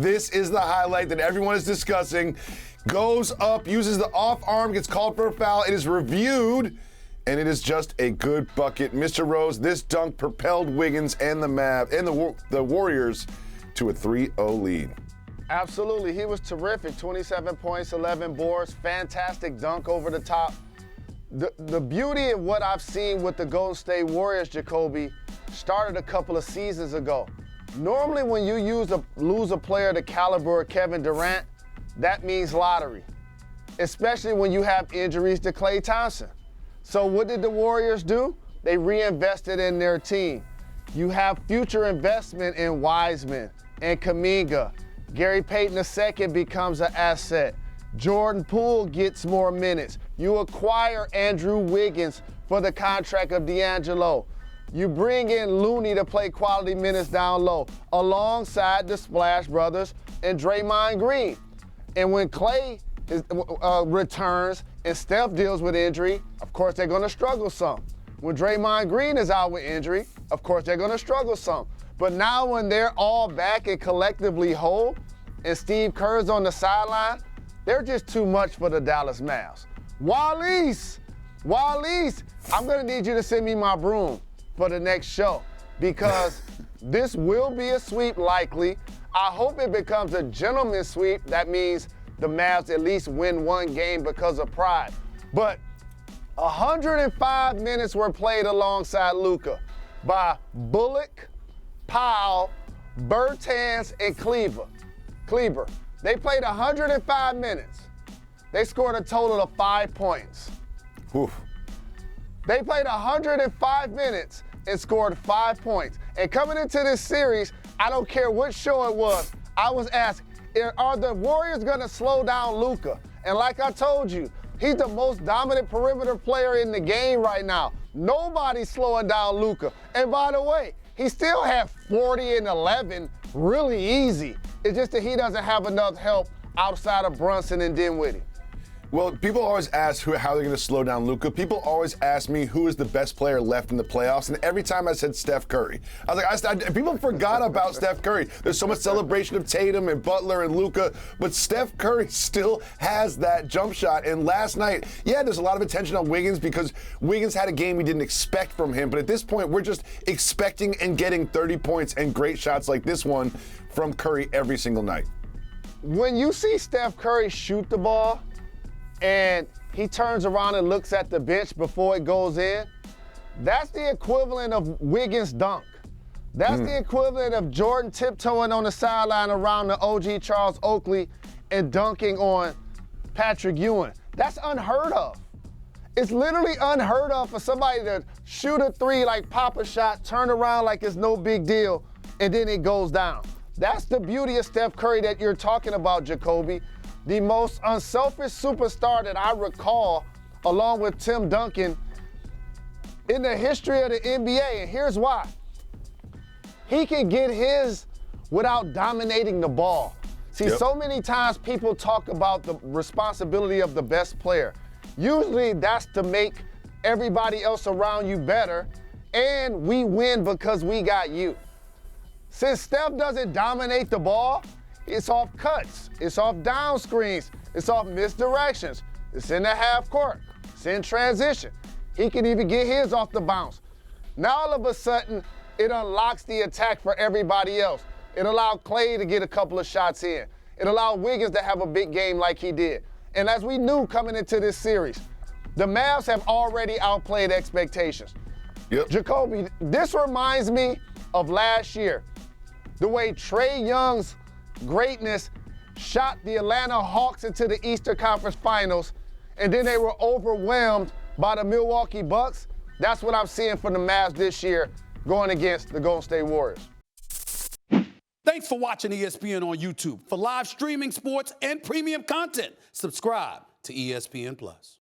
This is the highlight that everyone is discussing. Goes up, uses the off arm, gets called for a foul. It is reviewed, and it is just a good bucket. Mr. Rose, this dunk propelled Wiggins and the Warriors to a 3-0 lead. Absolutely. He was terrific. 27 points, 11 boards, fantastic dunk over the top. The beauty of what I've seen with the Golden State Warriors, Jacoby, started a couple of seasons ago. Normally when you lose a player the caliber of Kevin Durant, that means lottery, especially when you have injuries to Klay Thompson. So what did the Warriors do? They reinvested in their team. You have future investment in Wiseman and Kuminga. Gary Payton II becomes an asset. Jordan Poole gets more minutes. You acquire Andrew Wiggins for the contract of D'Angelo. You bring in Looney to play quality minutes down low, alongside the Splash Brothers and Draymond Green. And when Klay returns and Steph deals with injury, of course they're going to struggle some. When Draymond Green is out with injury, of course they're going to struggle some. But now when they're all back and collectively whole, and Steve Kerr's on the sideline, they're just too much for the Dallas Mavs. Wallace, I'm going to need you to send me my broom for the next show, because this will be a sweep likely. I hope it becomes a gentleman's sweep. That means the Mavs at least win one game because of pride. But 105 minutes were played alongside Luka by Bullock, Powell, Bertans, and Kleber. They played 105 minutes. They scored a total of 5 points. Oof. They played 105 minutes and scored 5 points. And coming into this series, I don't care what show it was, I was asked, are the Warriors going to slow down Luka? And like I told you, he's the most dominant perimeter player in the game right now. Nobody's slowing down Luka. And by the way, he still had 40 and 11 really easy. It's just that he doesn't have enough help outside of Brunson and Dinwiddie. Well, people always ask how they're going to slow down Luka. People always ask me who is the best player left in the playoffs, and every time I said Steph Curry. I was like, people forgot about Steph Curry. There's so much celebration of Tatum and Butler and Luka, but Steph Curry still has that jump shot. And last night, yeah, there's a lot of attention on Wiggins because Wiggins had a game we didn't expect from him. But at this point, we're just expecting and getting 30 points and great shots like this one from Curry every single night. When you see Steph Curry shoot the ball, and he turns around and looks at the bench before it goes in, that's the equivalent of Wiggins' dunk. That's the equivalent of Jordan tiptoeing on the sideline around the OG Charles Oakley and dunking on Patrick Ewing. That's unheard of. It's literally unheard of for somebody to shoot a three like Papa shot, turn around like it's no big deal, and then it goes down. That's the beauty of Steph Curry that you're talking about, Jacoby. The most unselfish superstar that I recall, along with Tim Duncan, in the history of the NBA, and here's why. He can get his without dominating the ball. See, so many times people talk about the responsibility of the best player. Usually that's to make everybody else around you better, and we win because we got you. Since Steph doesn't dominate the ball, it's off cuts, it's off down screens, it's off misdirections, it's in the half court, it's in transition. He can even get his off the bounce. Now all of a sudden, it unlocks the attack for everybody else. It allowed Klay to get a couple of shots in. It allowed Wiggins to have a big game like he did. And as we knew coming into this series, the Mavs have already outplayed expectations. Jacoby, this reminds me of last year, the way Trae Young's greatness shot the Atlanta Hawks into the Eastern Conference Finals, and then they were overwhelmed by the Milwaukee Bucks. That's what I'm seeing from the Mavs this year going against the Golden State Warriors. Thanks for watching ESPN on YouTube. For live streaming sports and premium content, subscribe to ESPN+.